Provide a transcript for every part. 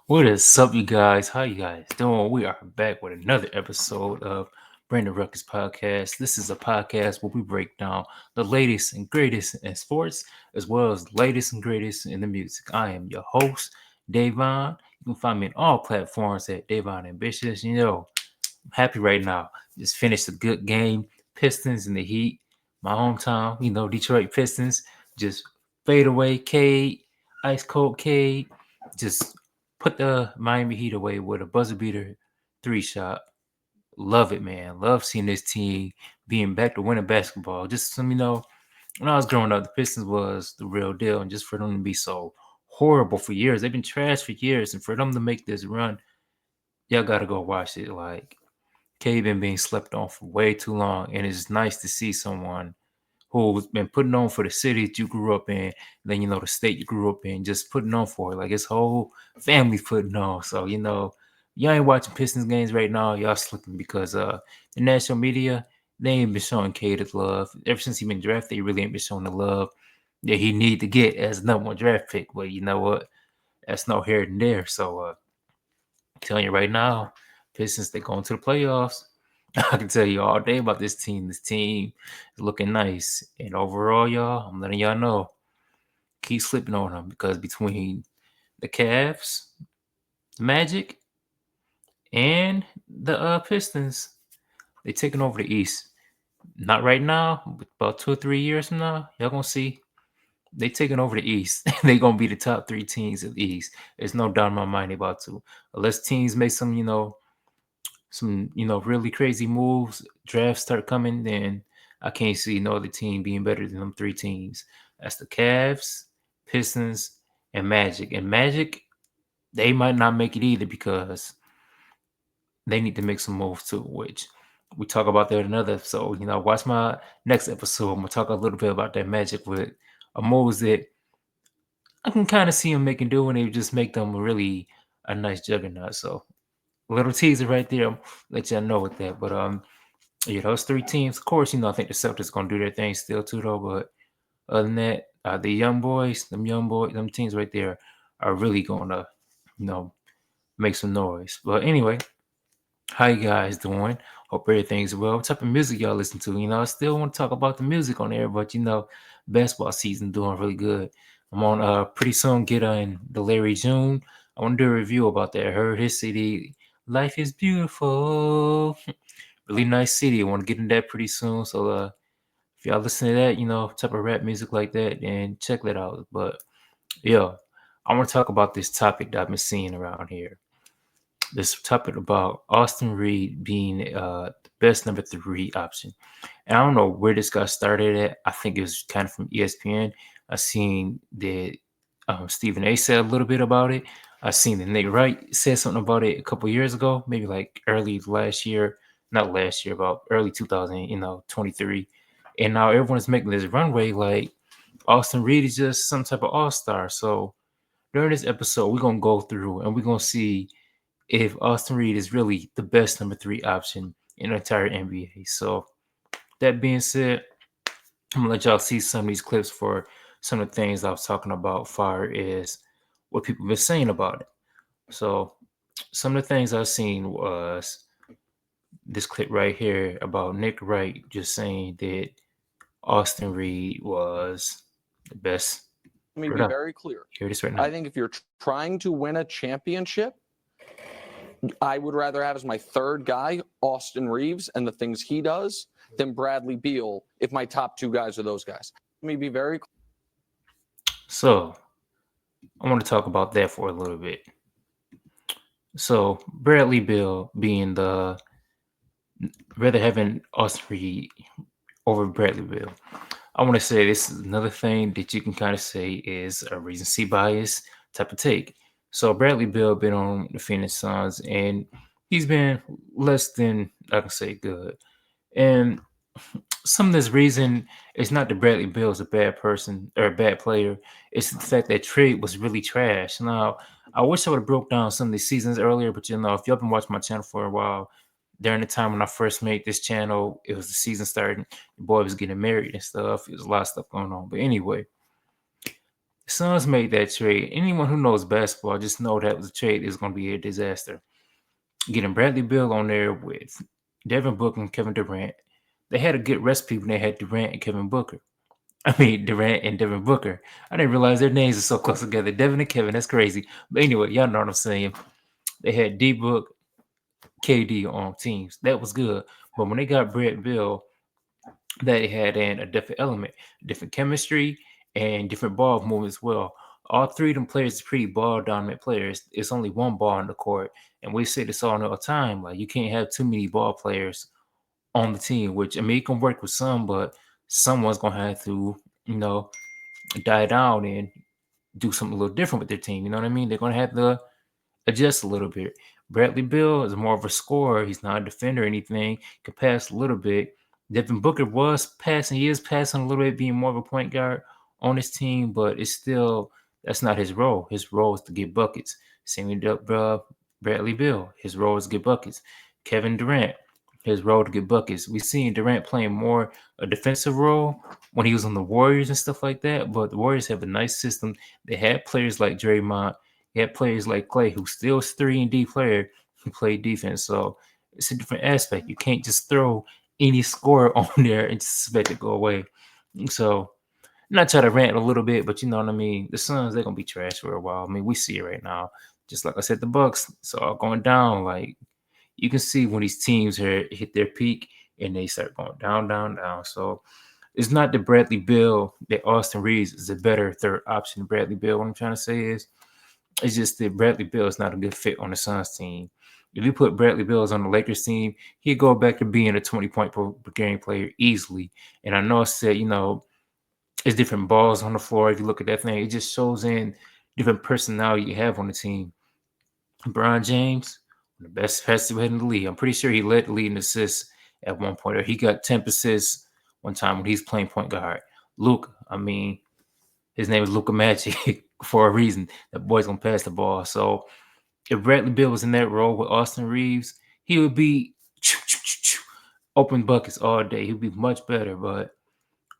What is up, you guys? How you guys doing? We are back with another episode of Brandon Ruckus Podcast. This is a podcast where we break down the latest and greatest in sports, as well as the latest and greatest in the music. I am your host, Davon. You can find me on all platforms at Davon Ambitious. I'm happy right now. Just finished a good game. Pistons in the Heat, my hometown. Detroit Pistons. Just fade away, Cade, ice cold Cade. Just put the Miami Heat away with a buzzer beater three shot. Love it, man. Love seeing this team being back to winning basketball. Just let me know, when I was growing up, the Pistons was the real deal, and just for them to be so horrible for years, they've been trash for years, and for them to make this run, y'all gotta go watch it. Like, K been being slept on for way too long, and it's nice to see someone who's been putting on for the city that you grew up in, then the state you grew up in, just putting on for it. Like his whole family putting on. So y'all ain't watching Pistons games right now. Y'all slipping because the national media, they ain't been showing K the love ever since he been drafted. He really ain't been showing the love that he need to get as number one draft pick. But you know what? That's no here and there. So I'm telling you right now, Pistons they going to the playoffs. I can tell you all day about this team. This team is looking nice, and overall, y'all, I'm letting y'all know, keep slipping on them because between the Cavs, the Magic, and the Pistons, they taking over the East. Not right now, but about 2 or 3 years from now, y'all gonna see they taking over the East. They gonna be the top three teams of the East. There's no doubt in my mind they about to, unless teams make some really crazy moves, drafts start coming, then I can't see no other team being better than them three teams. That's the Cavs, Pistons, and Magic. And Magic, they might not make it either because they need to make some moves too, which we talk about that in another episode. Watch my next episode. I'm gonna talk a little bit about that Magic with a moves that I can kind of see them making do, and they just make them really a nice juggernaut. So little teaser right there. Let y'all know with that. But yeah, those three teams. Of course, I think the Celtics gonna do their thing still too, though. But other than that, the young boys, them teams right there are really gonna, you know, make some noise. But anyway, how you guys doing? Hope everything's well. What type of music y'all listen to? I still want to talk about the music on there, but basketball season doing really good. I'm on pretty soon get on the Larry June. I want to do a review about that. I heard his CD, Life is Beautiful. Really nice CD. I want to get in that pretty soon. So if y'all listen to that, type of rap music like that, then check that out. But yeah, I want to talk about this topic that I've been seeing around here. This topic about Austin Reed being the best number three option. And I don't know where this got started at. I think it was kind of from ESPN. I seen that Stephen A said a little bit about it. I seen that Nick Wright said something about it a couple years ago, maybe like early last year, not last year, about early 2000, 23. And now everyone's making this runway like Austin Reed is just some type of all star. So during this episode, we're gonna go through and we're gonna see if Austin Reed is really the best number three option in the entire NBA. So that being said, I'm gonna let y'all see some of these clips for some of the things I was talking about far as what people have been saying about it. So some of the things I've seen was this clip right here about Nick Wright just saying that Austin Reed was the best. Let me be very clear. Hear this right now. I think if you're trying to win a championship, I would rather have as my third guy Austin Reaves and the things he does than Bradley Beal if my top two guys are those guys. Let me be very clear. So I want to talk about that for a little bit. So Bradley Beal being the rather having Austin Reed over Bradley Beal. I want to say this is another thing that you can kind of say is a recency bias type of take. So Bradley Beal been on the Phoenix Suns and he's been less than I can say good. And some of this reason is not that Bradley Beal is a bad person or a bad player. It's the fact that trade was really trash. Now, I wish I would have broke down some of these seasons earlier, but if y'all been watching my channel for a while, during the time when I first made this channel, it was the season starting. The boy was getting married and stuff. There was a lot of stuff going on. But anyway, The Suns made that trade. Anyone who knows basketball just know that was a trade is going to be a disaster. Getting Bradley Beal on there with Devin Booker and Kevin Durant. They had a good recipe when they had Durant and Kevin Booker. I mean, Durant and Devin Booker. I didn't realize their names are so close together. Devin and Kevin, that's crazy. But anyway, y'all know what I'm saying. They had D Book, KD on teams. That was good. But when they got Brett Bill, they had in a different element, different chemistry, and different ball movement as well. All three of them players are pretty ball dominant players. It's only one ball on the court. And we say this all the time. Like you can't have too many ball players on the team, which I mean it can work with some, but someone's gonna have to, you know, die down and do something a little different with their team. You know what I mean? They're gonna have to adjust a little bit. Bradley Bill is more of a scorer. He's not a defender or anything. Can pass a little bit. Devin Booker was passing. He is passing a little bit, being more of a point guard on his team, but it's still that's not his role. His role is to get buckets. Same with Bradley Bill. His role is to get buckets. Kevin Durant. His role to get buckets. We seen Durant playing more a defensive role when he was on the Warriors and stuff like that. But the Warriors have a nice system. They had players like Draymond. You had players like Clay, who still is 3-and-D player who played defense. So it's a different aspect. You can't just throw any score on there and just expect it to go away. So not try to rant a little bit, but you know what I mean. The Suns, they're gonna be trash for a while. I mean, we see it right now. Just like I said, the Bucks, it's all going down. Like you can see when these teams hit their peak and they start going down, down, down. So it's not that Bradley Bill, that Austin Reeves is a better third option than Bradley Bill. What I'm trying to say is it's just that Bradley Bill is not a good fit on the Suns team. If you put Bradley Bills on the Lakers team, he'd go back to being a 20-point per game player easily. And I know I said, it's different balls on the floor. If you look at that thing, it just shows in different personality you have on the team. Brian James, the best passer in the league. I'm pretty sure he led the league in assists at one point, or he got 10 assists one time when he's playing point guard. Luke, I mean, his name is Luka Magic for a reason. That boy's gonna pass the ball. So if Bradley Bill was in that role with Austin Reeves, he would be open buckets all day. He'd be much better. But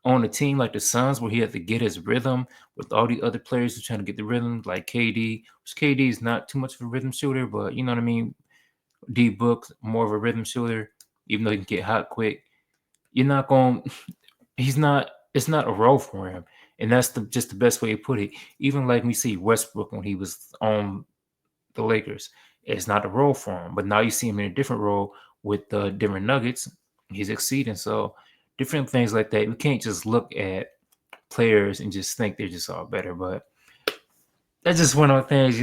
on a team like the Suns, where he had to get his rhythm with all the other players who trying to get the rhythm, like KD, which KD is not too much of a rhythm shooter, but you know what I mean. D Book's more of a rhythm shooter, even though he can get hot quick. You're not going. He's not. It's not a role for him, and that's just the best way to put it. Even like we see Westbrook when he was on the Lakers, it's not a role for him. But now you see him in a different role with the different Nuggets. He's exceeding. So different things like that. We can't just look at players and just think they're just all better. But that's just one of the things.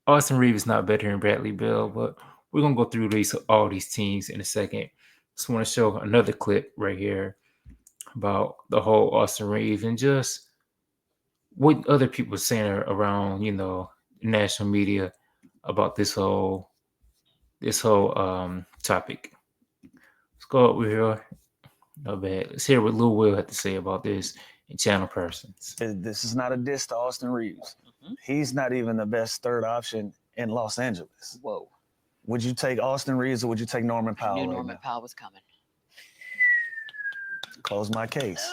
Austin Reeves is not better than Bradley Bill, but we're gonna go through all these teams in a second. Just want to show another clip right here about the whole Austin Reeves and just what other people are saying around, national media about this whole topic. Let's go over here. No bad. Let's hear what Lou Will had to say about this and channel persons. This is not a diss to Austin Reeves. He's not even the best third option in Los Angeles. Whoa. Would you take Austin Reeves or would you take Norman I Powell? knew right Norman now? Powell was coming. Close my case.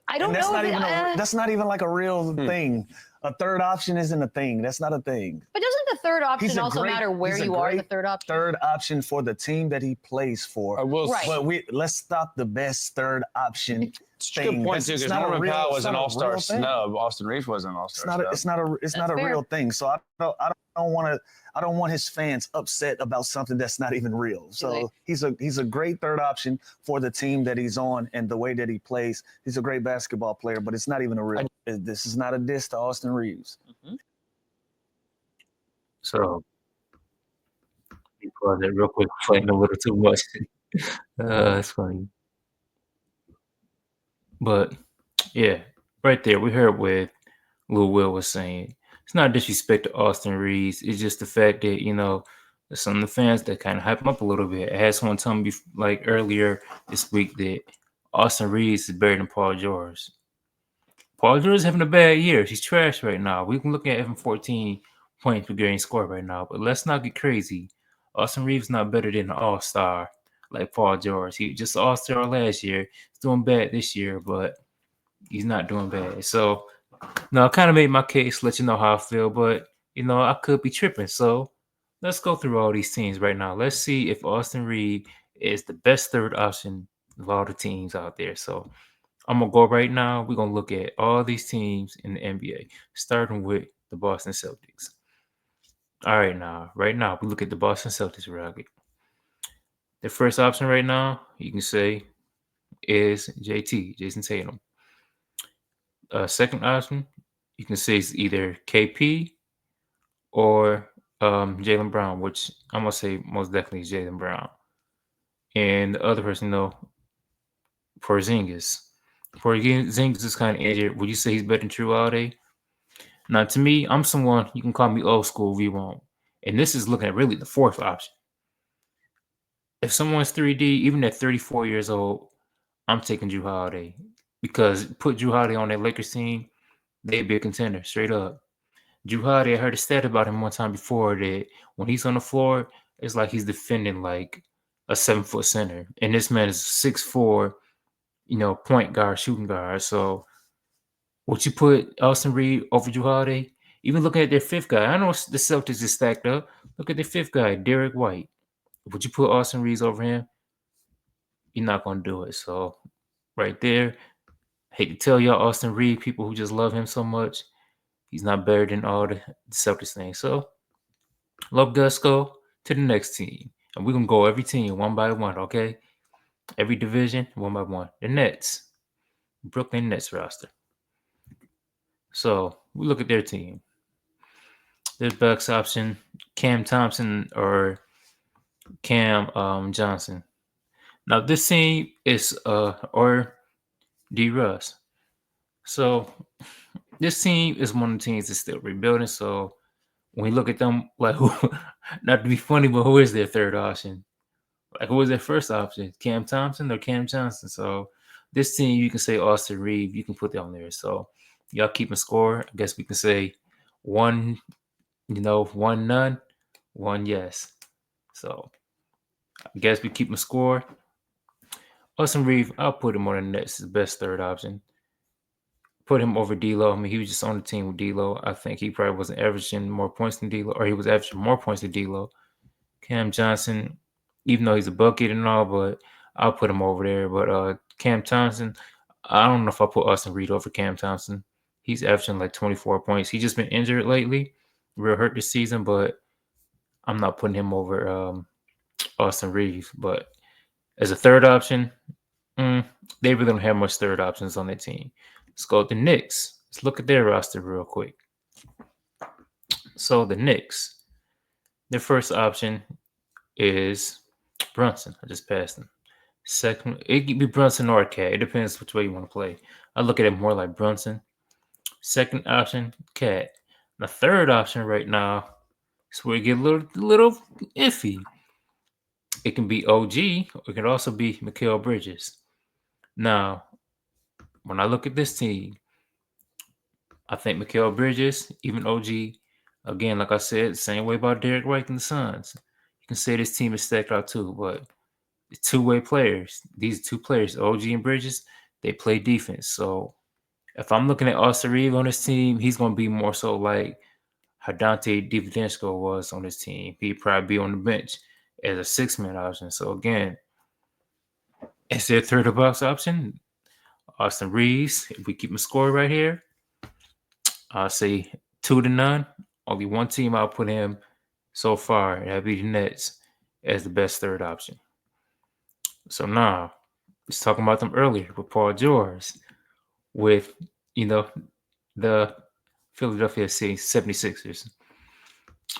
I don't And that's know. not if even it- that's not even like a real thing. A third option isn't a thing. That's not a thing. But doesn't the third He's option a also great- matter where he's a you are? The great third option. Third option for the team that he plays for. I will. Right. But let's stop the best third option It's a thing. good point too, It's because not a Norman real- Powell it's was an not a all-star real thing. snub. Austin Reeves wasn't an all-star snub. It's not a fair. real thing. So I don't want his fans upset about something that's not even real. So he's a great third option for the team that he's on and the way that he plays. He's a great basketball player, but it's not even a real. This is not a diss to Austin Reeves. So you pause that real quick, playing a little too much. It's funny. But yeah, right there, we heard what Lil Will was saying. It's not disrespect to Austin Reeves. It's just the fact that, there's some of the fans that kind of hype him up a little bit. I had someone tell me like earlier this week that Austin Reeves is better than Paul George. Paul George is having a bad year. He's trash right now. We can look at him 14 points per game score right now, but let's not get crazy. Austin Reeves not better than an all-star like Paul George. He just all-star last year. He's doing bad this year, but he's not doing bad. So No, I kind of made my case, let you know how I feel, but I could be tripping. So let's go through all these teams right now. Let's see if Austin Reed is the best third option of all the teams out there. So I'm gonna go right now. We're gonna look at all these teams in the NBA, starting with the Boston Celtics. All right, now, right now, we look at the Boston Celtics real. The first option right now, you can say, is JT, Jason Tatum. Second option, you can say is either KP or Jalen Brown, which I'm gonna say most definitely is Jalen Brown. And the other person, Porzingis. Porzingis is kind of injured. Would you say he's better than True Holiday? Now, to me, I'm someone you can call me old school if you want, and this is looking at really the fourth option. If someone's 3D, even at 34 years old, I'm taking Drew Holiday because put Drew Holiday on that Lakers team, they'd be a contender straight up. Drew Holiday, I heard a stat about him one time before that when he's on the floor, it's like he's defending like a 7 foot center, and this man is 6'4", point guard, shooting guard. So would you put Austin Reed over Drew Holiday? Even looking at their fifth guy, I know the Celtics is stacked up. Look at their fifth guy, Derek White. Would you put Austin Reeves over him? You're not gonna do it. So right there, hate to tell y'all, Austin Reed, people who just love him so much, he's not better than all the Celtics things. So let's go to the next team, and we're gonna go every team one by one. Okay, every division one by one. The Nets, Brooklyn Nets roster. So we look at their team. Their best option, Cam Thompson or Cam Johnson. Now this team is or D Russ. So this team is one of the teams that's still rebuilding. So when we look at them, like who, not to be funny, but who is their third option? Like who is their first option? Cam Thompson or Cam Johnson? So this team, you can say Austin Reeve, you can put that on there. So y'all keeping score. I guess we can say one, one none, one yes. So I guess we keep him score. Austin Reeve, I'll put him on the Nets, his best third option. Put him over D'Lo. I mean, he was just on the team with D'Lo. I think he probably wasn't averaging more points than D'Lo, or he was averaging more points than D'Lo. Cam Johnson, even though he's a bucket and all, but I'll put him over there. But Cam Thompson, I don't know if I put Austin Reed over Cam Thompson. He's averaging like 24 points. He's just been injured lately, real hurt this season, but I'm not putting him over Austin Reeves. But as a third option, they really don't have much third options on their team. Let's go with the Knicks. Let's look at their roster real quick. So the Knicks, their first option is Brunson. I just passed him. Second, it could be Brunson or Cat. It depends which way you want to play. I look at it more like Brunson. Second option, Cat. The third option right now is where it get a little iffy. It can be OG, or it can also be Mikal Bridges. Now, when I look at this team, I think Mikal Bridges, even OG, again, like I said, same way about Derek White and the Suns. You can say this team is stacked out too, but two-way players. These two players, OG and Bridges, they play defense. So if I'm looking at Austin Reeves on this team, he's going to be more so like how Dante DiVincenzo was on this team. He'd probably be on the bench as a six-man option. So again, is their third box option? Austin Reeves. If we keep him score right here, I'll say 2-0. Only one team I'll put him so far. That'd be the Nets as the best third option. So now, let's talk about them earlier with Paul George, with, the Philadelphia 76ers.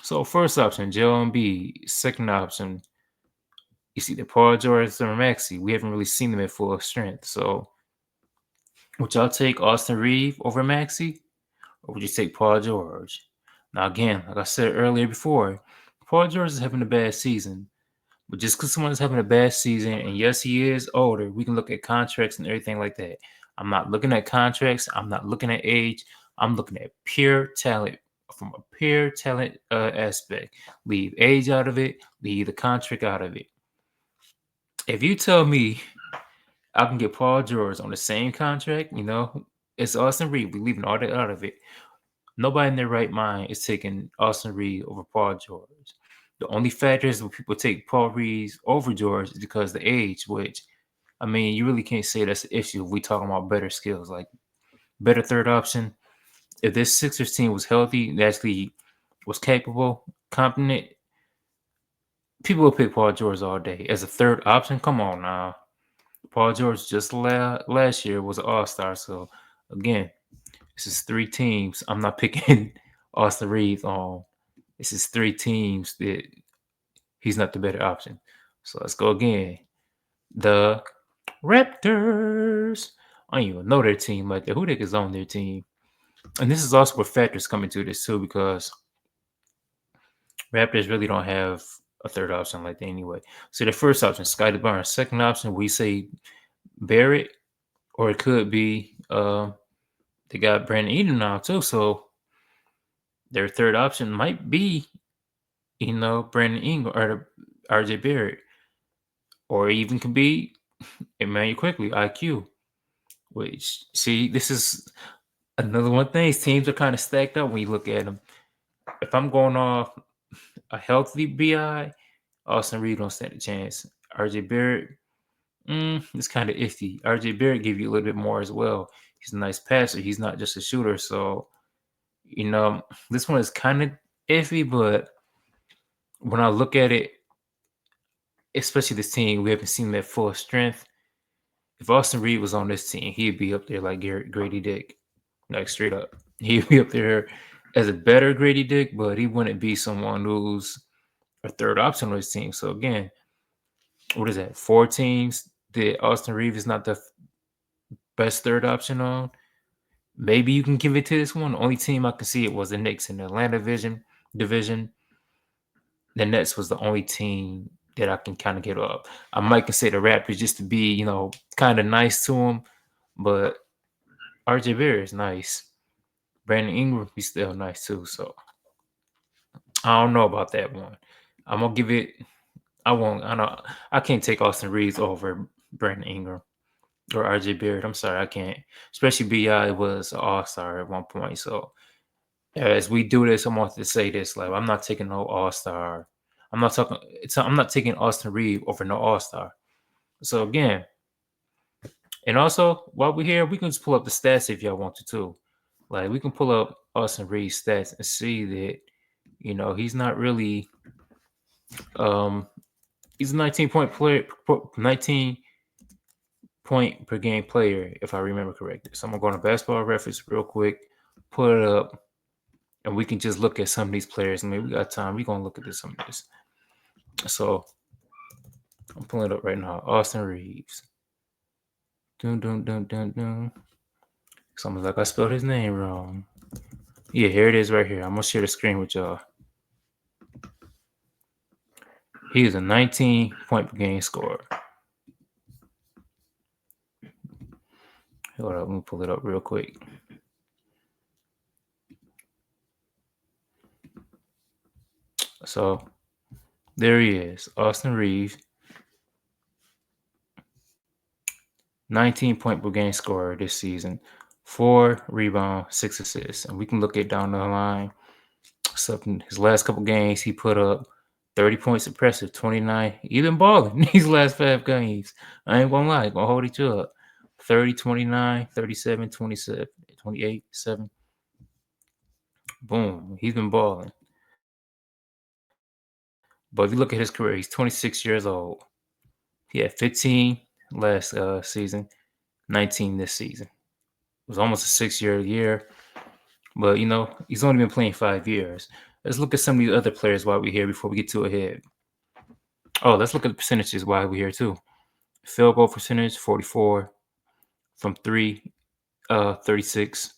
So first option, Joel Embiid. Second option, you see the Paul George or Maxey. We haven't really seen them at full strength. So would y'all take Austin Reeves over Maxey? Or would you take Paul George? Now again, like I said earlier before, Paul George is having a bad season. But just because someone's having a bad season, and yes, he is older, we can look at contracts and everything like that. I'm not looking at contracts. I'm not looking at age. I'm looking at pure talent from a pure talent aspect. Leave age out of it. Leave the contract out of it. If you tell me I can get Paul George on the same contract, It's Austin Reed. We're leaving all that out of it. Nobody in their right mind is taking Austin Reed over Paul George. The only factors where people take Paul Reed over George is because of the age, which I mean, you really can't say that's an issue if we talking about better skills, like better third option. If this Sixers team was healthy and actually was capable, competent, people will pick Paul George all day as a third option. Come on now, Paul George just last year was an All Star. So again, this is three teams. I'm not picking Austin Reeves on. This is three teams that he's not the better option. So let's go again. The Raptors. I don't even know their team like that. Who the heck is on their team? And this is also where factors come into this too, because Raptors really don't have a third option like that anyway. So the first option, Scotty Barnes. Second option, we say Barrett, or it could be they got Brandon Ingram now too. So their third option might be, Brandon Ingram or RJ Barrett, or even could be Emmanuel Quickly, IQ. Which see, this is another one thing. Teams are kind of stacked up when you look at them. If I'm going off a healthy BI, Austin Reed don't stand a chance. RJ Barrett, it's kind of iffy. RJ Barrett give you a little bit more as well. He's a nice passer. He's not just a shooter. So, this one is kind of iffy, but when I look at it, especially this team, we haven't seen that full strength. If Austin Reed was on this team, he'd be up there like Grady Dick, like straight up. He'd be up there as a better Grady Dick, but he wouldn't be someone who's a third option on his team. So again, what is that? 4 teams that Austin Reeves is not the best third option on. Maybe you can give it to this one. The only team I can see it was the Knicks in the Atlanta division. The Nets was the only team that I can kind of get up. I might consider the Raptors just to be, kind of nice to them, but RJ Barrett is nice. Brandon Ingram, he's still nice too. So I don't know about that one. I'm gonna give it. I won't. I know. I can't take Austin Reeves over Brandon Ingram or RJ Barrett. I'm sorry, I can't. Especially Bi was an All Star at one point. So as we do this, I want to say this: like I'm not taking no All Star. I'm not talking. I'm not taking Austin Reeves over no All Star. So again, and also while we're here, we can just pull up the stats if y'all want to too. Like we can pull up Austin Reeves' stats and see that he's not really he's a 19-point player, 19-point per game player, if I remember correctly. So I'm gonna go on a basketball reference real quick, put it up, and we can just look at some of these players. I mean, we got time. We're gonna look at some of this. So I'm pulling it up right now. Austin Reeves. Dun dun dun dun dun. Someone's like I spelled his name wrong. Yeah, here it is right here. I'm gonna share the screen with y'all. He is a 19-point per game scorer. Hold up, let me pull it up real quick. So there he is, Austin Reeves, 19-point per game scorer this season, 4 rebounds, 6 assists, and we can look at down the line. So in his last couple games, he put up 30 points impressive, 29. He been balling these last 5 games. I ain't gonna lie, gonna hold each up. 30, 29, 37, 27, 28, 7. Boom. He's been balling. But if you look at his career, he's 26 years old. He had 15 last season, 19 this season. It was almost a 6-year. But, he's only been playing 5 years. Let's look at some of these other players while we're here before we get too ahead. Oh, let's look at the percentages while we're here, too. Field goal percentage, 44. From 3, 36.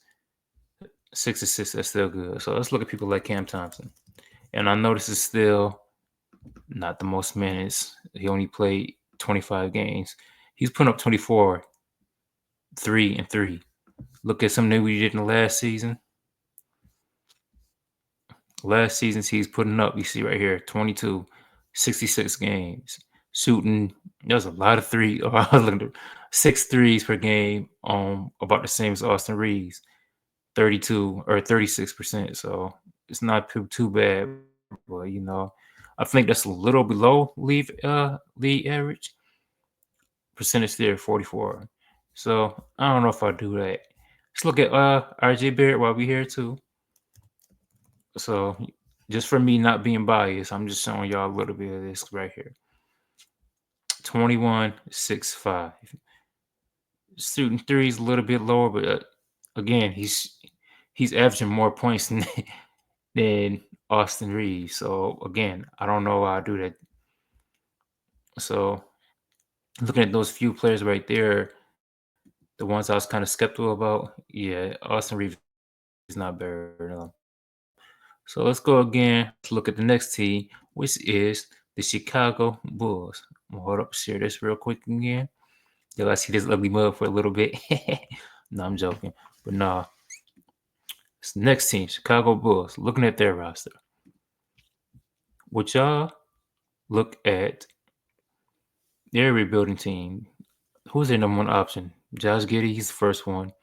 6 assists, that's still good. So let's look at people like Cam Thompson. And I know this is still not the most minutes. He only played 25 games. He's putting up 24, 3 and 3. Look at something we did in the last season. Last season, he's putting up, you see right here, 22, 66 games. shooting. There's a lot of three. Or I was looking at 6 threes per game. About the same as Austin Reeves, 32 or 36%. So it's not too bad, but I think that's a little below league average percentage there, 44. So I don't know if I do that. Let's look at RJ Barrett while we here too. So just for me not being biased, I'm just showing y'all a little bit of this right here. 21-6-5. Shooting threes a little bit lower, but again, he's averaging more points than Austin Reeves. So again, I don't know why I do that. So looking at those few players right there, the ones I was kind of skeptical about, yeah, Austin Reeves is not better than them. So let's go again. Let's look at the next team, which is the Chicago Bulls. I'm gonna hold up, share this real quick again. Y'all gotta see this ugly mug for a little bit. No, I'm joking. But nah, it's the next team, Chicago Bulls. Looking at their roster, would y'all look at their rebuilding team? Who's their number one option? Josh Giddey, he's the first one.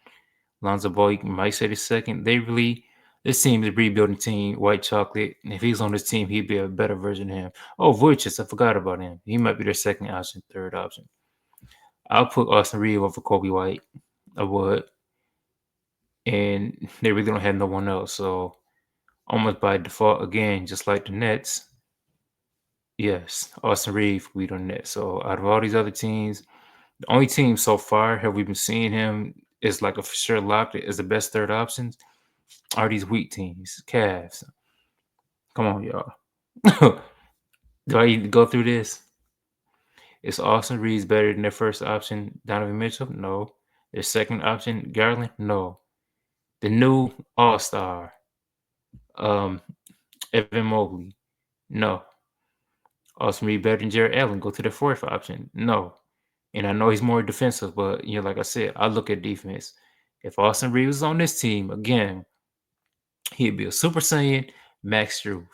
Lonzo Ball, you might say the second. This team is a rebuilding team, white chocolate. And if he's on this team, he'd be a better version of him. Oh, Vujicic, I forgot about him. He might be their second option, third option. I'll put Austin Reeves over Kobe White. I would. And they really don't have no one else. So almost by default, again, just like the Nets, yes, Austin Reeves we on the Nets. So out of all these other teams, the only team so far have we been seeing him is like a for sure lock as the best third options are these weak teams, Cavs. Come on, y'all. Do I need to go through this? Is Austin Reeves better than their first option, Donovan Mitchell? No. Their second option, Garland? No. The new All Star, um, Evan Mobley? No. Austin Reeves better than Jared Allen? Go to the fourth option? No. And I know he's more defensive, but like I said, I look at defense. If Austin Reeves was on this team again, he'd be a Super Saiyan Max Strus.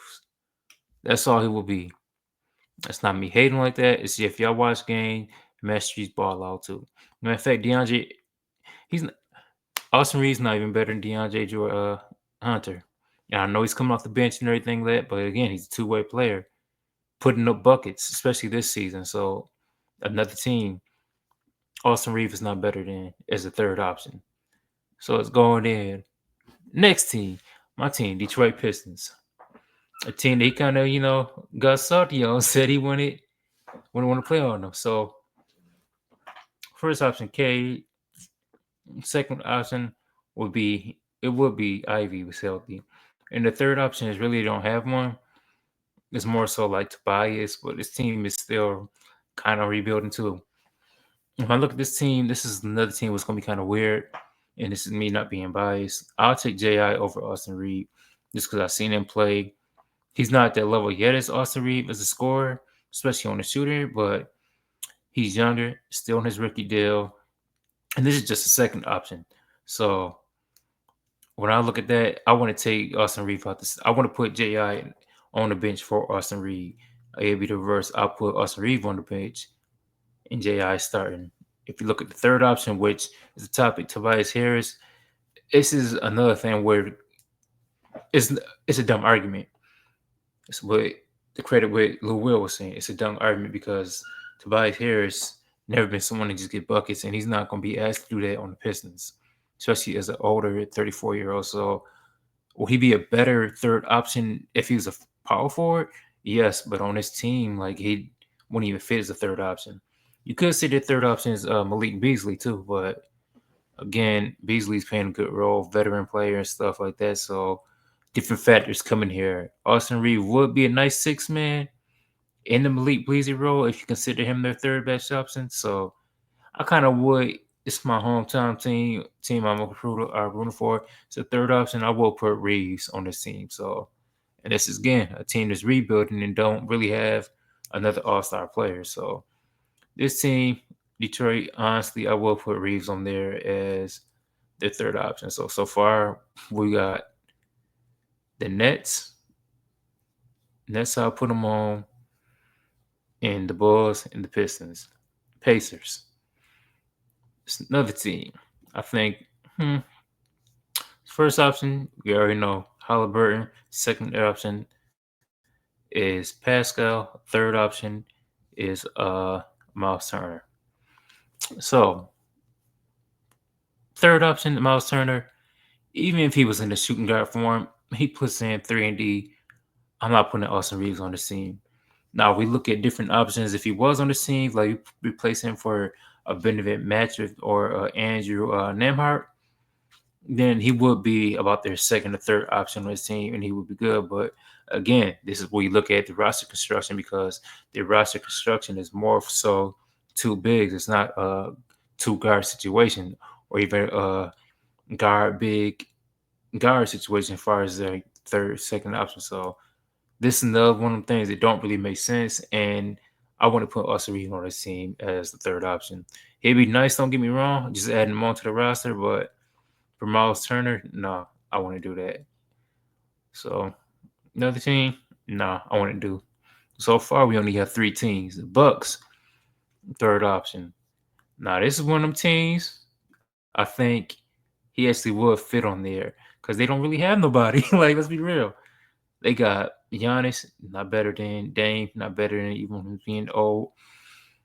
That's all he will be. That's not me hating like that. It's if y'all watch game, Max Strus ball out too. Matter of fact, he's not, Austin Reeves not even better than Hunter. And I know he's coming off the bench and everything like that, but again, he's a two-way player, putting up buckets, especially this season. So another team, Austin Reeves is not better than as a third option. So it's going in. Next team, my team, Detroit Pistons. A team they kind of, got salty on, said he wouldn't want to play on them. So first option K, second option would be Ivy was healthy. And the third option is really don't have one. It's more so like Tobias, but this team is still kind of rebuilding too. If I look at this team, this is another team that's gonna be kind of weird. And this is me not being biased. I'll take JI over Austin Reed just because I've seen him play. He's not at that level yet as Austin Reed as a scorer, especially on the shooter, but he's younger, still on his rookie deal. And this is just a second option. So when I look at that, I want to take Austin Reed out this. I want to put JI on the bench for Austin Reed. It'll be the reverse. I'll put Austin Reed on the bench and JI starting. If you look at the third option, which is the topic, Tobias Harris, this is another thing where it's a dumb argument. It's what the credit what Lou Will was saying. It's a dumb argument because Tobias Harris never been someone to just get buckets, and he's not going to be asked to do that on the Pistons, especially as an older 34-year-old. So will he be a better third option if he was a power forward? Yes, but on this team, like he wouldn't even fit as a third option. You could say the third option is Malik Beasley too, but again, Beasley's playing a good role, veteran player and stuff like that. So different factors coming here. Austin Reed would be a nice six man in the Malik Beasley role if you consider him their third best option. So I kind of would. It's my hometown team I'm rooting for. It's a third option. I will put Reeves on this team. So, and this is again a team that's rebuilding and don't really have another All Star player. So this team, Detroit, honestly, I will put Reeves on there as their third option. So far we got the Nets. Nets I'll put them on. and the Bulls and the Pistons. Pacers. It's another team. I think hmm, first option, we already know Halliburton. Second option is Pascal. Third option is Miles Turner. So third option, Miles Turner, even if he was in the shooting guard form, he puts in 3 and D. I'm not putting Austin Reeves on the team. Now we look at different options. If he was on the team, like replace him for a Benedict Matcher or Andrew Nemhart, then he would be about their second or third option on his team, and he would be good. But again, this is where you look at the roster construction because the roster construction is more so two bigs. It's not a two guard situation or even a guard big guard situation as far as their third second option. So this is another one of the things that don't really make sense, and I want to put Austin Reeves on this team as the third option. It'd be nice, don't get me wrong, just adding him onto the roster, but for Miles Turner, no, I want to do that. So another team, no, I want to do. So far, we only have three teams. The Bucks, third option. Now this is one of them teams. I think he actually would fit on there because they don't really have nobody. Like let's be real. They got Giannis, not better than Dame, not better than even when he's being old.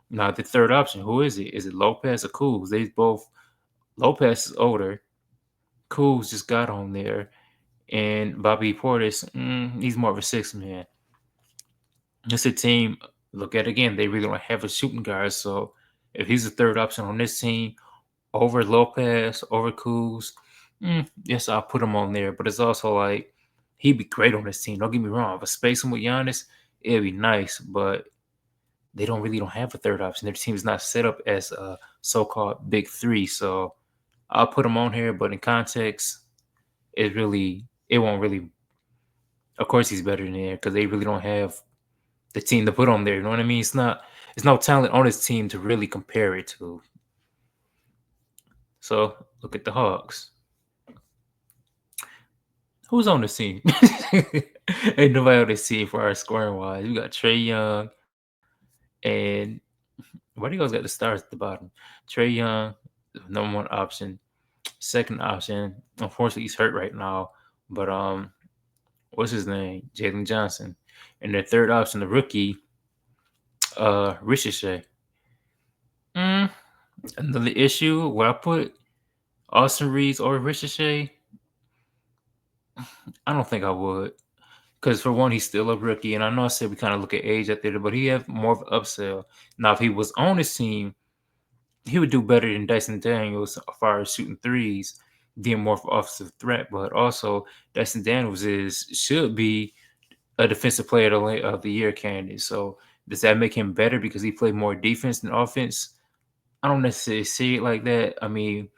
Now the third option, who is it? Is it Lopez or Kuz? They both Lopez is older. Kuz just got on there. And Bobby Portis, he's more of a six man. It's a team. Look at it again. They really don't have a shooting guard. So if he's the third option on this team over Lopez, over Kuz, yes, I'll put him on there. But it's also like he'd be great on this team. Don't get me wrong. If I space him with Giannis, it'd be nice. But they don't have a third option. Their team is not set up as a so-called big three. So I'll put him on here. But in context, it won't really. Of course, he's better than there because they really don't have the team to put on there. You know what I mean? It's no talent on his team to really compare it to. So look at the Hawks. Who's on the team? Ain't nobody on this team for our scoring wise. We got Trey Young and why do you guys got the stars at the bottom? Trey Young, number one option. Second option, unfortunately, he's hurt right now. But what's his name? Jalen Johnson. And their third option, the rookie, Ricochet. Mm, Another issue where I put Austin Reeves or Ricochet, I don't think I would. Because for one, he's still a rookie, and I know I said we kind of look at age out there, but he have more of an upsell. Now, if he was on his team, he would do better than Dyson Daniels as far as shooting threes, being more of an offensive threat. But also, Dyson Daniels should be a defensive player of the year candidate. So does that make him better because he played more defense than offense? I don't necessarily see it like that. I mean,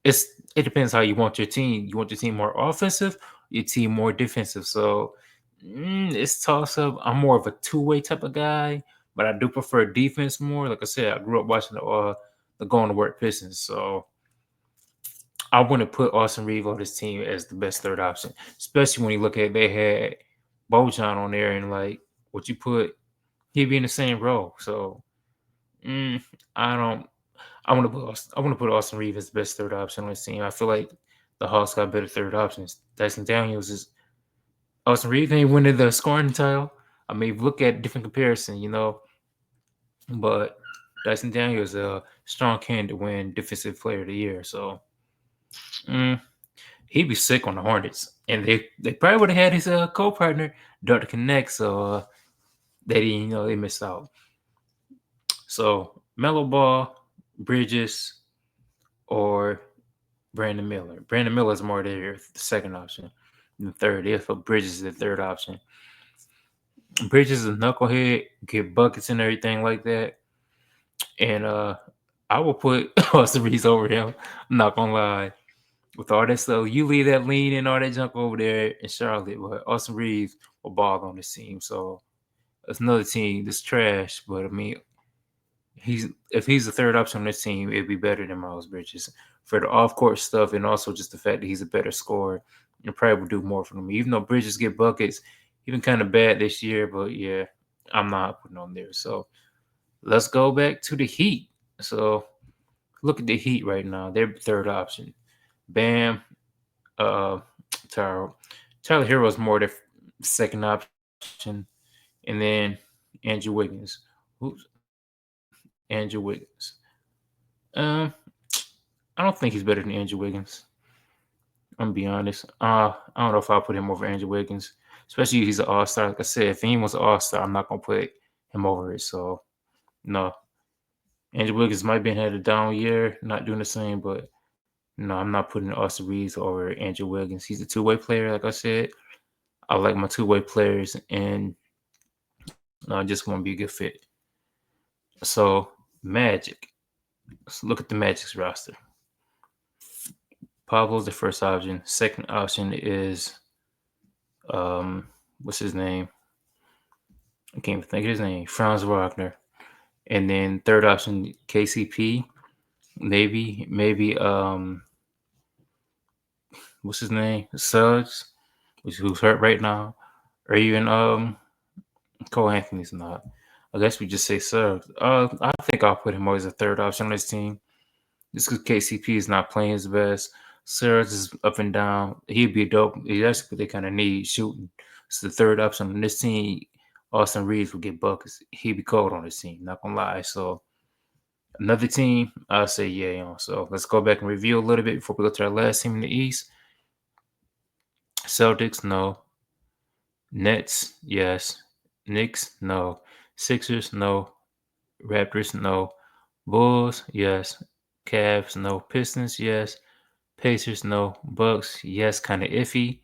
it's it depends how you want your team. You want your team more offensive, your team more defensive. So it's toss up. I'm more of a two-way type of guy, but I do prefer defense more. Like I said, I grew up watching the going to work Pistons, so I wouldn't put Austin Reeves on this team as the best third option, especially when you look at they had Bojan on there and like what you put, he'd be in the same role. So mm, I don't. I want to put Austin Reeves as the best third option on his team. I feel like the Hawks got better third options. Dyson Daniels is Austin Reeves ain't winning the scoring title. I mean, look at different comparison, but Dyson Daniels is a strong candidate to win Defensive Player of the Year. So mm, he'd be sick on the Hornets, and they probably would have had his co-partner Dr. Connect. So they didn't, they missed out. So Mellow Ball, Bridges, or Brandon Miller. Brandon Miller is more the second option. And the third, if Bridges is the third option. Bridges is a knucklehead, get buckets and everything like that. And I will put Austin Reeves over him. I'm not gonna lie. With all that stuff, you leave that lean and all that junk over there in Charlotte, but Austin Reeves will ball on this team. So it's another team that's trash. But I mean, if he's the third option on this team, it'd be better than Miles Bridges for the off court stuff, and also just the fact that he's a better scorer and probably would do more for them. Even though Bridges get buckets, he been kind of bad this year, but yeah, I'm not putting on there. So let's go back to the Heat. So look at the Heat right now. They're third option. Bam. Uh, Tyler, Tyler Hero's more their second option, and then Andrew Wiggins. Who's Andrew Wiggins? Um, I don't think he's better than Andrew Wiggins. I'm gonna be honest. I don't know if I'll put him over Andrew Wiggins, especially if he's an all star. Like I said, if he was an all star, I'm not gonna put him over it. So no, Andrew Wiggins might be had a down year, not doing the same, but no, I'm not putting Austin Reeves over Andrew Wiggins. He's a two-way player, like I said. I like my two-way players, and no, just won't be a good fit. So Magic. Let's look at the Magic's roster. Pablo's the first option. Second option is what's his name? I can't even think of his name. Franz Wagner. And then third option KCP. Maybe what's his name? Suggs, who's hurt right now. Or even Cole Anthony's not. I guess we just say Suggs. I think I'll put him as a third option on this team. Just because KCP is not playing his best. Suggs is up and down. He'd be dope. That's what they kind of need, shooting. So the third option on this team, Austin Reeves will get buckets. He'd be cold on this team, not gonna lie. So another team, I'll say yeah on. So let's go back and review a little bit before we go to our last team in the East. Celtics, no. Nets, yes. Knicks, no. Sixers, no. Raptors, no. Bulls, yes. Cavs, no. Pistons, yes. Pacers, no. Bucks, yes. Kind of iffy.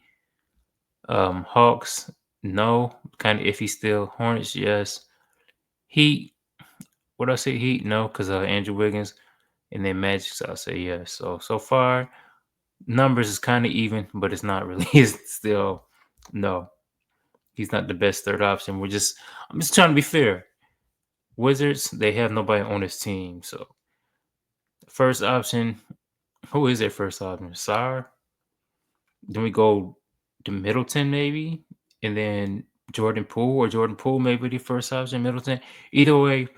Hawks, no. Kind of iffy still. Hornets, yes. Heat, what I say? Heat, no, because Andrew Wiggins. And then Magic, so I'll say yes. So far, numbers is kind of even, but it's not really. It's still no. He's not the best third option. I'm just trying to be fair. Wizards, they have nobody on this team. So first option, who is their first option? Sar. Then we go to Middleton maybe, and then Jordan Poole maybe the first option. Middleton. Either way,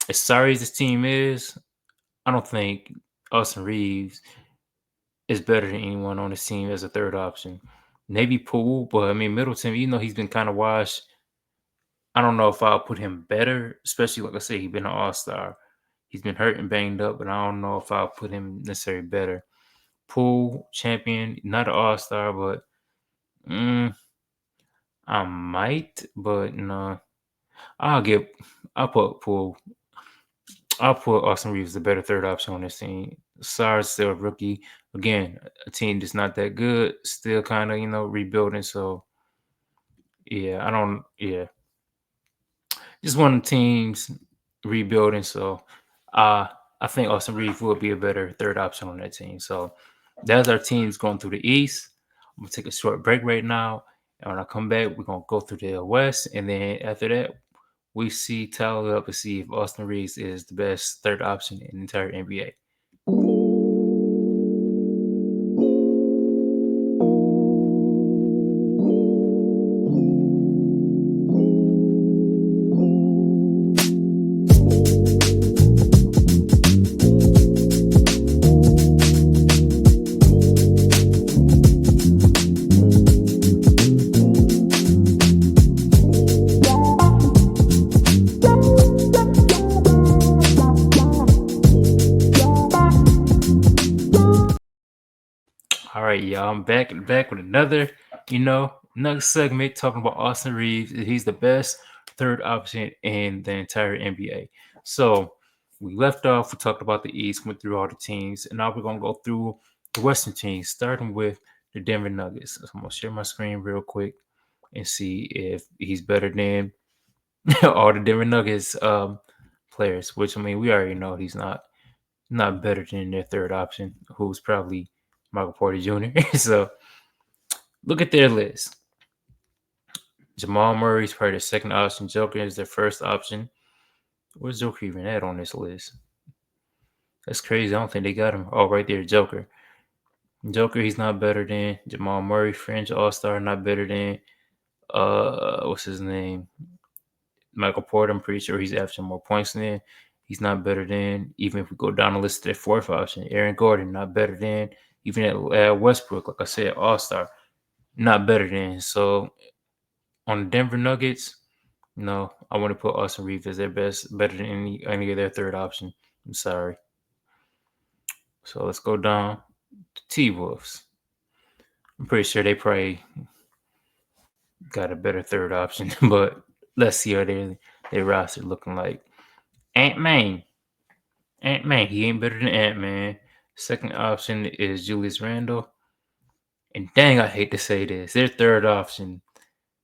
as sorry as this team is, I don't think Austin Reeves is better than anyone on this team as a third option. Maybe Poole, but I mean Middleton. Even though he's been kind of washed, I don't know if I'll put him better, especially like I said, he's been an all star. He's been hurt and banged up, but I don't know if I'll put him necessarily better. Poole champion, not an all star, but mm, I might, but no. I'll get. I'll put Poole. I'll put Austin Reeves the better third option on this team. Sar's still a rookie. Again, a team that's not that good, still kind of rebuilding. So yeah, I don't. Yeah, just one of the teams rebuilding. So uh I think Austin Reeves would be a better third option on that team. So that's our teams going through the East. I'm gonna take a short break right now. And when I come back, we're gonna go through the West. And then after that, we tally up and see if Austin Reeves is the best third option in the entire NBA. All right, y'all. I'm back with another segment talking about Austin Reeves. He's the best third option in the entire NBA. So we left off. We talked about the East, went through all the teams, and now we're gonna go through the Western teams, starting with the Denver Nuggets. So I'm gonna share my screen real quick and see if he's better than all the Denver Nuggets players. Which I mean, we already know he's not better than their third option, who's probably Michael Porter Jr. So look at their list. Jamal Murray's probably their second option. Joker is their first option. Where's Joker even at on this list? That's crazy. I don't think they got him. Oh, right there, Joker. Joker, he's not better than Jamal Murray. Fringe All Star, not better than what's his name? Michael Porter, I'm pretty sure he's averaging more points than. He's not better than. Even if we go down the list to their fourth option, Aaron Gordon, not better than. Even at Westbrook, like I said, All Star, not better than. So on the Denver Nuggets, no, I want to put Austin Reeves as their best, better than any of their third option. I'm sorry. So let's go down to T Wolves. I'm pretty sure they probably got a better third option, but let's see what their roster looking like. Ant Man. Ant Man, he ain't better than Ant Man. Second option is Julius Randle. And dang, I hate to say this. Their third option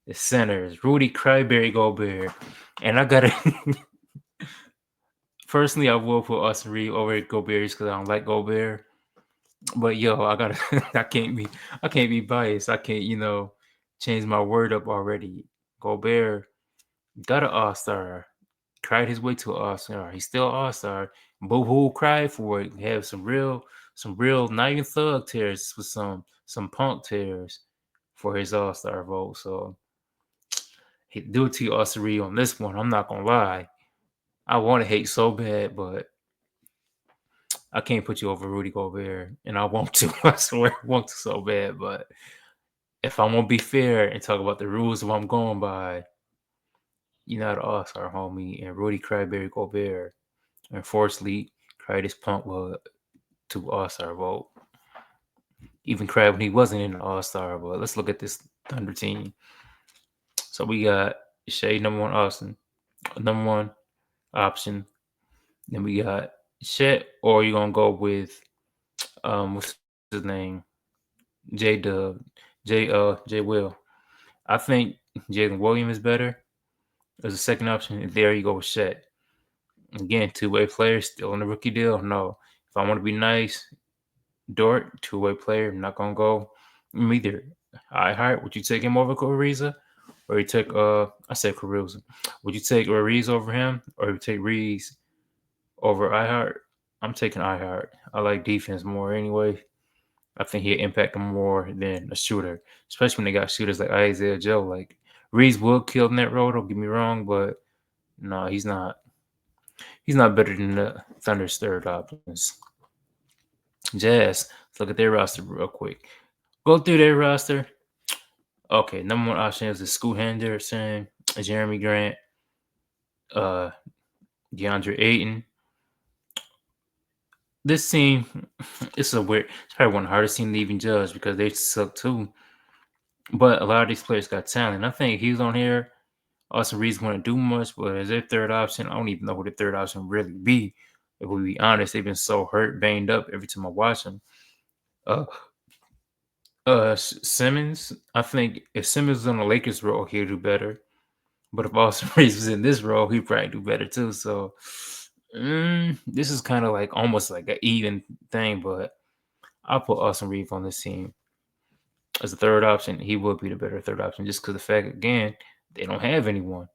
is centers. Rudy Cryberry Gobert. And I gotta personally I will put Austin Reed over Gobert because I don't like Gobert. But yo, I gotta I can't be biased. I can't, change my word up already. Gobert got an all-star. Cried his way to an all-star. He's still an all-star. Boo hoo cried for it. Have some real not even thug tears with some punk tears for his all-star vote. So he do it to you, Austin Reed, on this one. I'm not gonna lie. I want to hate so bad, but I can't put you over Rudy Gobert, and I want to. I swear, I want to so bad. But if I want to be fair and talk about the rules of what I'm going by, you're not an all-star, homie. And Rudy Cryberry Gobert, unfortunately, cried his punk vote to all-star vote. Even cried when he wasn't in the all-star. But let's look at this Thunder team. So we got Shea number one number one option. Then we got Chet, or you gonna go with what's his name? J Dub, J Will. I think Jalen Williams is better as a second option. And there you go with Chet. Again, two-way player, still on the rookie deal. No. If I want to be nice, Dort, two-way player, I'm not gonna go either. Heart, would you take him over Ariza? Or you take I said Caruso. Would you take Reeves over him? Or you take Reeves over iHeart? I'm taking iHeart. I like defense more anyway. I think he'll impact them more than a shooter, especially when they got shooters like Isaiah Joe. Like Reeves will kill in that role. Don't get me wrong, but no, he's not. He's not better than the Thunder's third options. Jazz. Let's look at their roster real quick. Go through their roster. Okay, number one option is the Scoot Henderson, Jeremy Grant, uh, DeAndre Ayton. This team, it's probably one of the hardest teams to even judge because they suck too. But a lot of these players got talent. I think he's on here. Austin Reeves want to do much, but as their third option, I don't even know who the third option really be. If we be honest, they've been so hurt, banged up every time I watch them. Uh, Simmons, I think if Simmons was on the Lakers role, he'll do better. But if Austin Reeves was in this role, he'd probably do better too. So this is kind of like almost like an even thing, but I'll put Austin Reeves on this team as a third option. He would be the better third option just because the fact, again, they don't have anyone.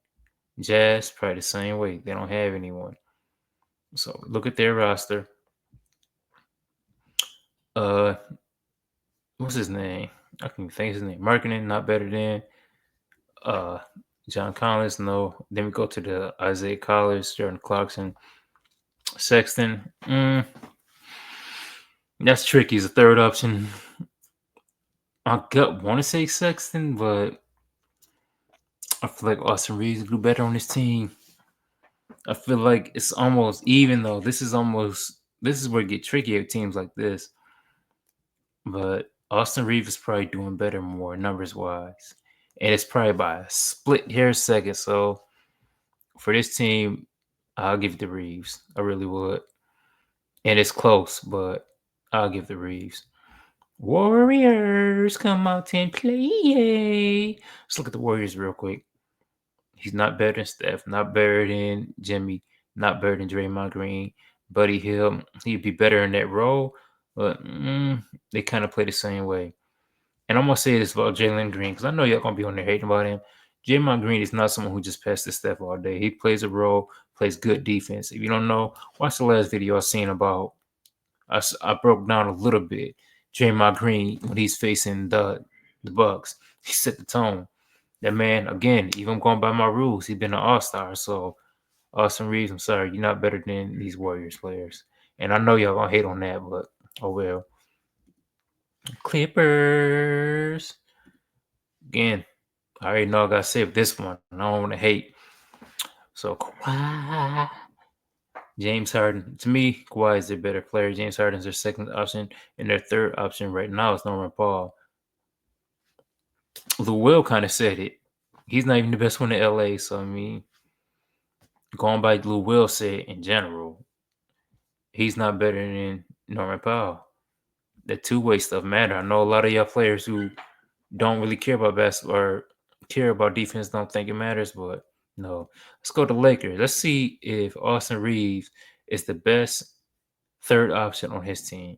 Jazz, probably the same way. They don't have anyone. So look at their roster. Uh, what's his name? I can think his name. Markkinen, not better than. Uh, John Collins, no. Then we go to the Isaiah Collins, Jordan Clarkson, Sexton. That's tricky as a third option. I want to say Sexton, but I feel like Austin Reeves would do better on this team. I feel like it's almost even though this is where it get tricky at teams like this. But Austin Reeves is probably doing better more numbers wise. And it's probably by a split hair second. So for this team, I'll give it to Reeves. I really would. And it's close, but I'll give the Reeves. Warriors come out and play. Let's look at the Warriors real quick. He's not better than Steph, not better than Jimmy, not better than Draymond Green. Buddy Hill, he'd be better in that role, but they kind of play the same way. And I'm gonna say this about Jalen Green because I know y'all gonna be on there hating about him. Draymond Green is not someone who just passes the Steph all day. He plays a role, plays good defense. If you don't know, watch the last video I seen about. I broke down a little bit. Draymond Green when he's facing the Bucks, he set the tone. That man, again, even going by my rules, he's been an all-star. So Austin Reeves, I'm sorry, you're not better than these Warriors players. And I know y'all gonna hate on that, but oh well. Clippers. Again, I already know I gotta save this one. I don't wanna hate. So Kawhi. James Harden. To me, Kawhi is their better player. James Harden's their second option, and their third option right now is Norman Paul. Lou Will kind of said it. He's not even the best one in LA, so I mean, going by Lou Will said in general, he's not better than Norman Powell. The two-way stuff matter. I know a lot of y'all players who don't really care about basketball or care about defense don't think it matters, but no. Let's go to Lakers. Let's see if Austin Reeves is the best third option on his team.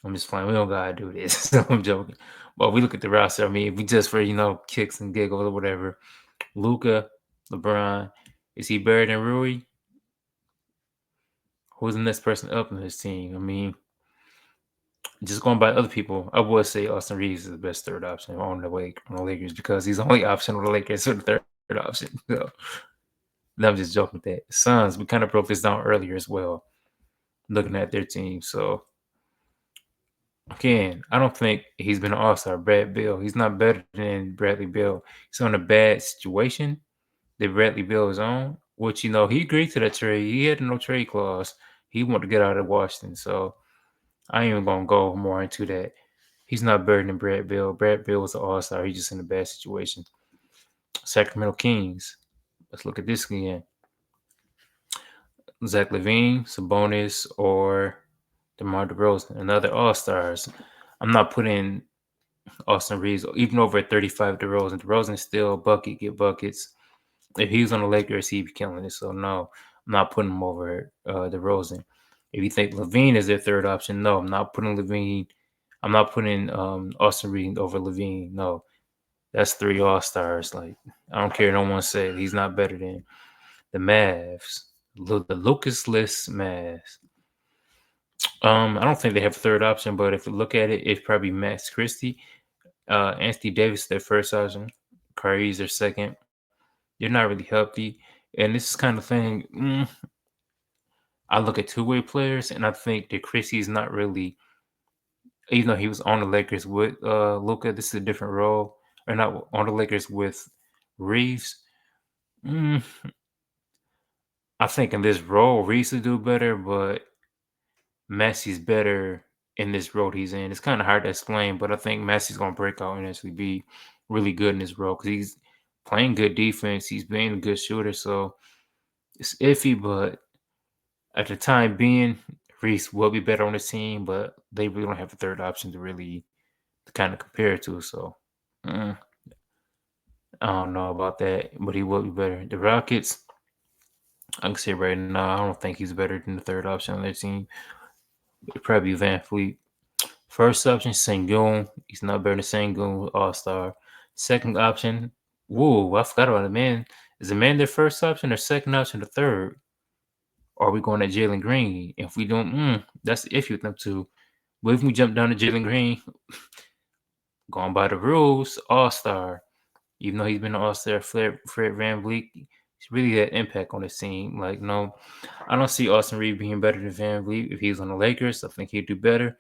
I'm just playing. We don't gotta do this. So I'm joking. But we look at the roster. I mean, if we just for kicks and giggles or whatever. Luca, LeBron, is he better than Rui? Who's the next person up on his team? I mean, just going by other people, I would say Austin Reeves is the best third option on the Lakers because he's the only option on the Lakers for the third option. So I'm just joking with that. Suns, we kind of broke this down earlier as well, looking at their team. So again, I don't think he's been an all-star. Brad Bill, he's not better than Bradley Bill. He's on a bad situation that Bradley Bill is on, which he agreed to that trade. He had no trade clause. He wanted to get out of Washington, so I ain't even gonna go more into that. He's not better than Brad Bill. Brad Bill was an all-star. He's just in a bad situation. Sacramento Kings. Let's look at this again. Zach LaVine, Sabonis, or DeMar DeRozan, another all-stars. I'm not putting Austin Reeves even over 35 DeRozan. DeRozan is still bucket, get buckets. If he was on the Lakers, he'd be killing it. So no, I'm not putting him over DeRozan. If you think Levine is their third option, no, I'm not putting Levine. I'm not putting Austin Reeves over Levine. No, that's three all stars. Like I don't care. No one said he's not better than the Mavs. The Lucas-less Mavs. I don't think they have a third option, but if you look at it, it's probably Max Christie, Anthony Davis, their first option, Kyrie's their second. They're not really healthy, and this is kind of thing. I look at two-way players, and I think that Christie's not really, even though he was on the Lakers with Luka. This is a different role, or not on the Lakers with Reeves. Mm, I think in this role, Reeves would do better, but Messi's better in this role he's in. It's kind of hard to explain, but I think Messi's gonna break out and actually be really good in this role because he's playing good defense. He's being a good shooter, so it's iffy, but at the time being, Reese will be better on the team, but they really don't have a third option to really to kind of compare it to. So mm, I don't know about that, but he will be better. The Rockets, I can say right now, I don't think he's better than the third option on their team. It'd probably be Van Fleet. First option, Sengun. He's not better than Sengun, All Star. Second option, whoa, I forgot about the man. Is the man their first option or second option or third? Or are we going at Jalen Green? If we don't, that's the issue with them too. But if we jump down to Jalen Green, going by the rules, All Star. Even though he's been an All Star, Fred Van Vliet, he's really had impact on his team. Like, no, I don't see Austin Reeves being better than Van Vliet. If he was on the Lakers, I think he'd do better.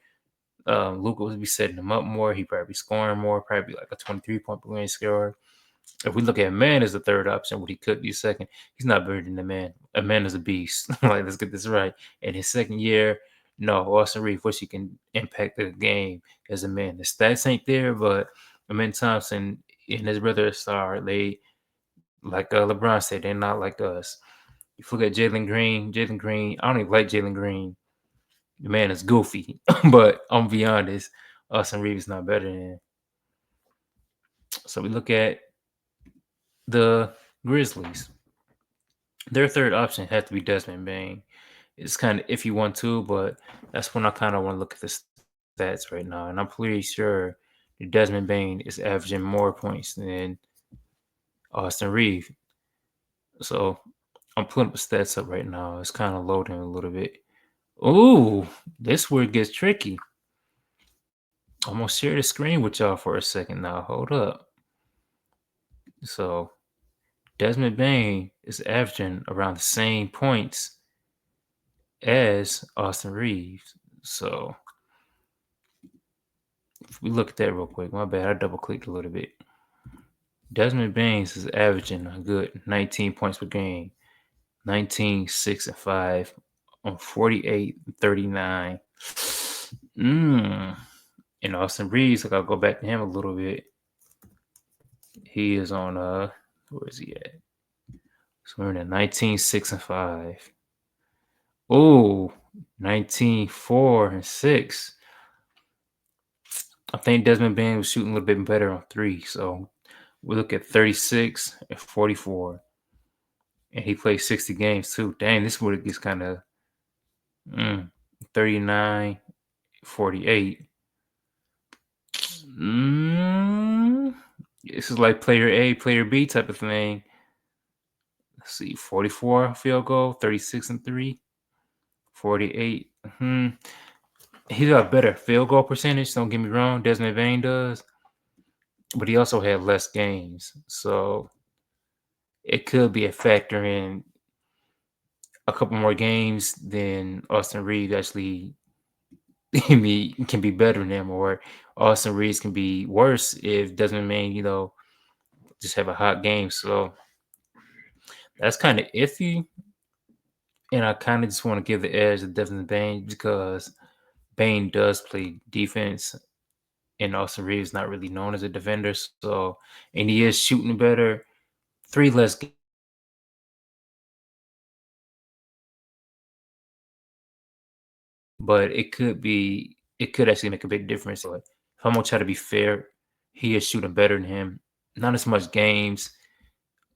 Luka would be setting him up more. He'd probably be scoring more, probably like a 23-point per game scorer. If we look at man as the third option, what he could be second, he's not better than the man. A man is a beast. Like, let's get this right. In his second year, no, Austin Reeves, what he can impact the game as a man. The stats ain't there, but Amen Thompson and his brother Star, they, like LeBron said, they're not like us. If you look at Jalen Green, I don't even like Jalen Green. The man is goofy, but I'm gonna be honest, Austin Reeves is not better than. So we look at the Grizzlies. Their third option had to be Desmond Bain. It's kind of iffy one too, but that's when I kind of want to look at the stats right now, and I'm pretty sure that Desmond Bain is averaging more points than Austin Reeves. So I'm putting the stats up right now. It's kind of loading a little bit. Ooh, this where it gets tricky. I'm gonna share the screen with y'all for a second now. Hold up. So Desmond Bain is averaging around the same points as Austin Reeves. So if we look at that real quick, my bad, I double clicked a little bit. Desmond Baines is averaging a good 19 points per game, 19, 6, and 5 on 48, 39. And Austin Reeves, like I'll go back to him a little bit. He is on where is he at? So we're in at 19, 6, and 5. Oh, 19, 4, and 6. I think Desmond Bain was shooting a little bit better on three. So we look at 36 and 44. And he played 60 games too. Dang, this would gets kind of 39, 48. This is like player A, player B type of thing. Let's see, 44 field goal, 36 and 3, 48. He's got a better field goal percentage, don't get me wrong. Desmond Bain does. But he also had less games. So it could be a factor in a couple more games than Austin Reeves actually can be better than him, or Austin Reeves can be worse if Desmond Bain, just have a hot game. So that's kind of iffy. And I kind of just want to give the edge to Desmond Bain because Bain does play defense, and Austin Reeves not really known as a defender. So, and he is shooting better. 3 less games is not going to make a big difference. But it could actually make a big difference. But if I'm gonna try to be fair, he is shooting better than him. Not as much games,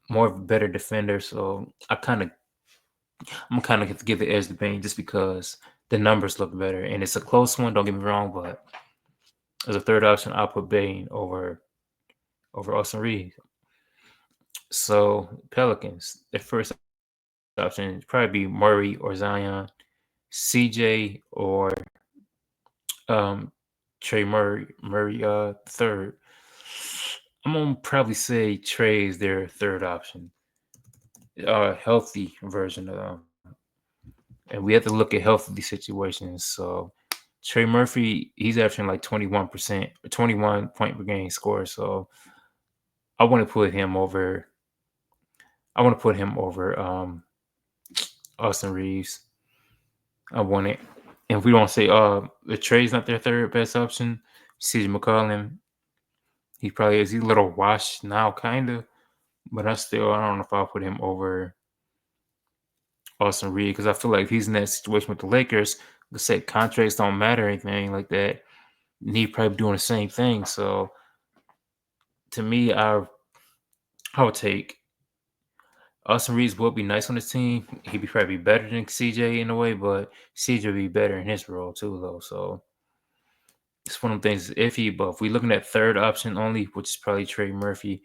more of a better defender. So I'm kind of have to give the edge to Bain just because the numbers look better, and it's a close one. Don't get me wrong, but as a third option, I'll put Bain over Austin Reed. So Pelicans, their first option would probably be Murray or Zion, CJ or um, Trey Murray third. I'm gonna probably say Trey is their third option, healthy version of them. And we have to look at healthy situations. So Trey Murphy, he's averaging like 21%, 21 point per game score. So I want to put him over. I want to put him over Austin Reeves. I want it. And if we don't say the Trey's not their third best option, CJ McCollum, he probably is. He's a little washed now, kind of. But I don't know if I'll put him over Austin Reed because I feel like if he's in that situation with the Lakers, the set contracts don't matter or anything like that. And he'd probably be doing the same thing. So to me, I would take Austin Reeves would be nice on his team. He'd be probably better than CJ in a way, but CJ would be better in his role too, though. So it's one of the things that's iffy. But if we're looking at third option only, which is probably Trey Murphy,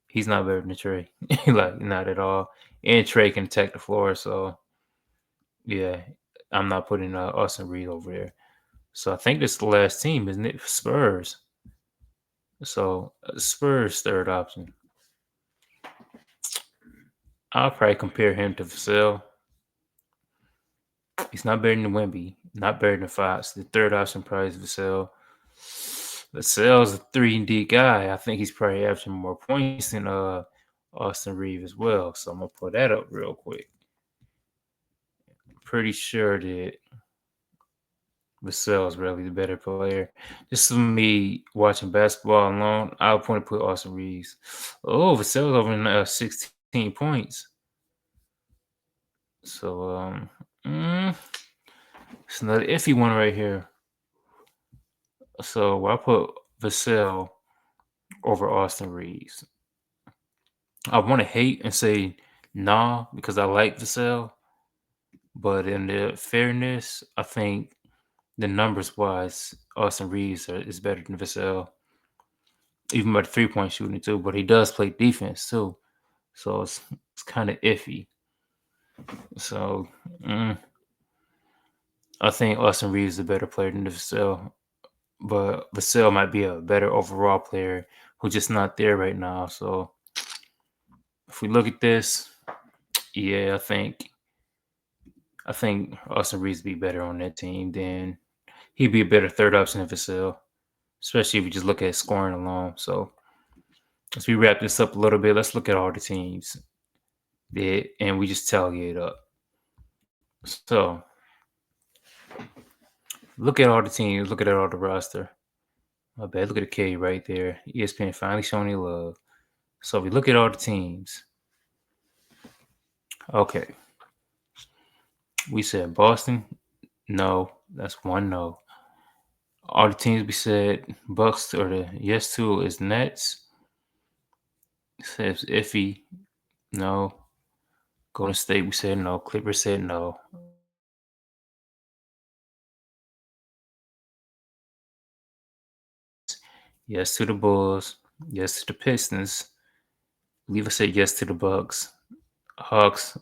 he's not better than Trey. Like, not at all. And Trey can attack the floor. So yeah, I'm not putting Austin Reed over there. So I think this is the last team, isn't it? Spurs. So Spurs third option. I'll probably compare him to Vassell. He's not better than Wemby, not better than Fox. The third option probably is Vassell. Vassell's a 3-and-D guy. I think he's probably averaging more points than Austin Reeves as well. So I'm gonna put that up real quick. Pretty sure that Vassell is really the better player. Just from me watching basketball alone, I'll point to put Austin Reeves. Oh, Vassell's over in 16 points. So it's another iffy one right here. So I put Vassell over Austin Reeves. I want to hate and say nah because I like Vassell, but in the fairness, I think the numbers wise, Austin Reeves is better than Vassell, even by the 3-point shooting too. But he does play defense too, so it's kind of iffy. So I think Austin Reeves is a better player than Vassell, but Vassell might be a better overall player who's just not there right now. So if we look at this, yeah, I think Austin Reeves be better on that team than he'd be a better third option in Vassell, especially if you just look at scoring alone. So as we wrap this up a little bit, let's look at all the teams that and we just tally it up. So look at all the teams, look at all the roster. My bad, look at the K right there. ESPN finally showing you love. So we look at all the teams. Okay, we said Boston, no, that's one no. All the teams we said Bucks or the yes to is Nets. Says iffy, no. Golden State we said no. Clippers said no. Yes to the Bulls. Yes to the Pistons. Leave said yes to the Bucks. Hawks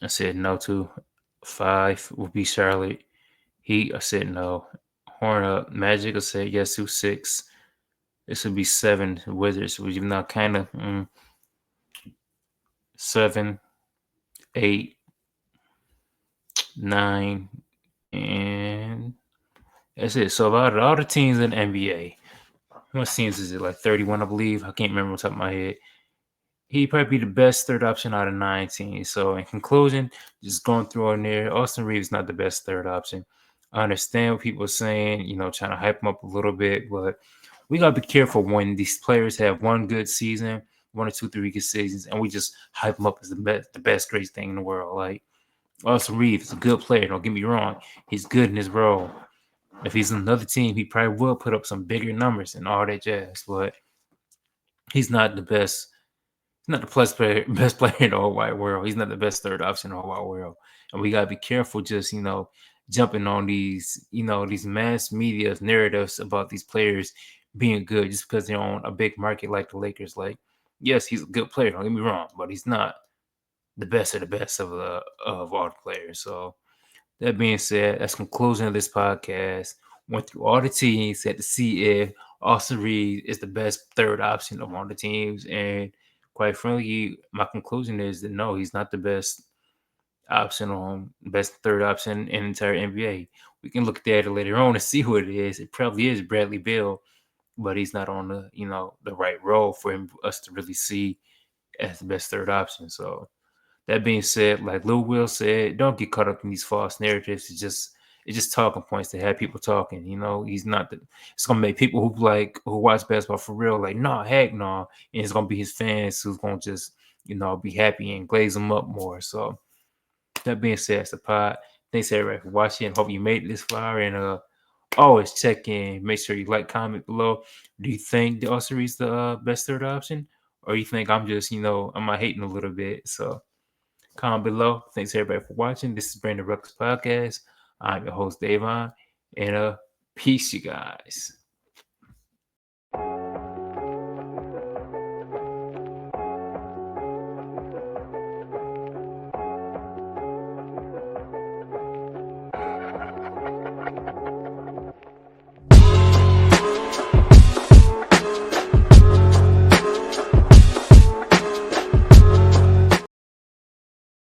I said no to. 5 would be Charlotte. Heat I said no. Horn up. Magic I said yes to. 6. This would be 7. Wizards would even not kind of 7, 8, 9, and that's it. So about all the teams in the NBA, how much teams is it? Like 31, I believe. I can't remember on top of my head. He'd probably be the best third option out of 19. So in conclusion, just going through on there, Austin Reeves not the best third option. I understand what people are saying, trying to hype him up a little bit, but we gotta be careful when these players have one good season, 1 or 2, 3 good seasons, and we just hype them up as the best, greatest thing in the world. Like Austin Reeves is a good player. Don't get me wrong; he's good in his role. If he's in another team, he probably will put up some bigger numbers and all that jazz. But he's not the best. He's not the best player in the whole wide world. He's not the best third option in the whole wide world. And we gotta be careful just, jumping on these mass media narratives about these players being good just because they're on a big market like the Lakers. Like, yes, he's a good player, don't get me wrong, but he's not the best of the best of all the players. So that being said, that's conclusion of this podcast. Went through all the teams, had to see if Austin Reed is the best third option of all the teams. And quite frankly, my conclusion is that no, he's not the best option on best third option in the entire NBA. We can look at that later on and see who it is. It probably is Bradley Beal, but he's not on the right role for us to really see as the best third option. So that being said, like Lil Will said, don't get caught up in these false narratives. It's just talking points to have people talking. He's not the. It's gonna make people who watch basketball for real like, nah, heck no, and it's gonna be his fans who's gonna just be happy and glaze him up more. So that being said, it's the pod. Thanks everybody for watching. Hope you made it this far, and always check in. Make sure you like, comment below. Do you think the Oscar is the best third option, or you think I'm just I'm not hating a little bit? So. Comment below. Thanks everybody for watching. This is Brandon Ruckus Podcast. I'm your host, Davon. And peace, you guys.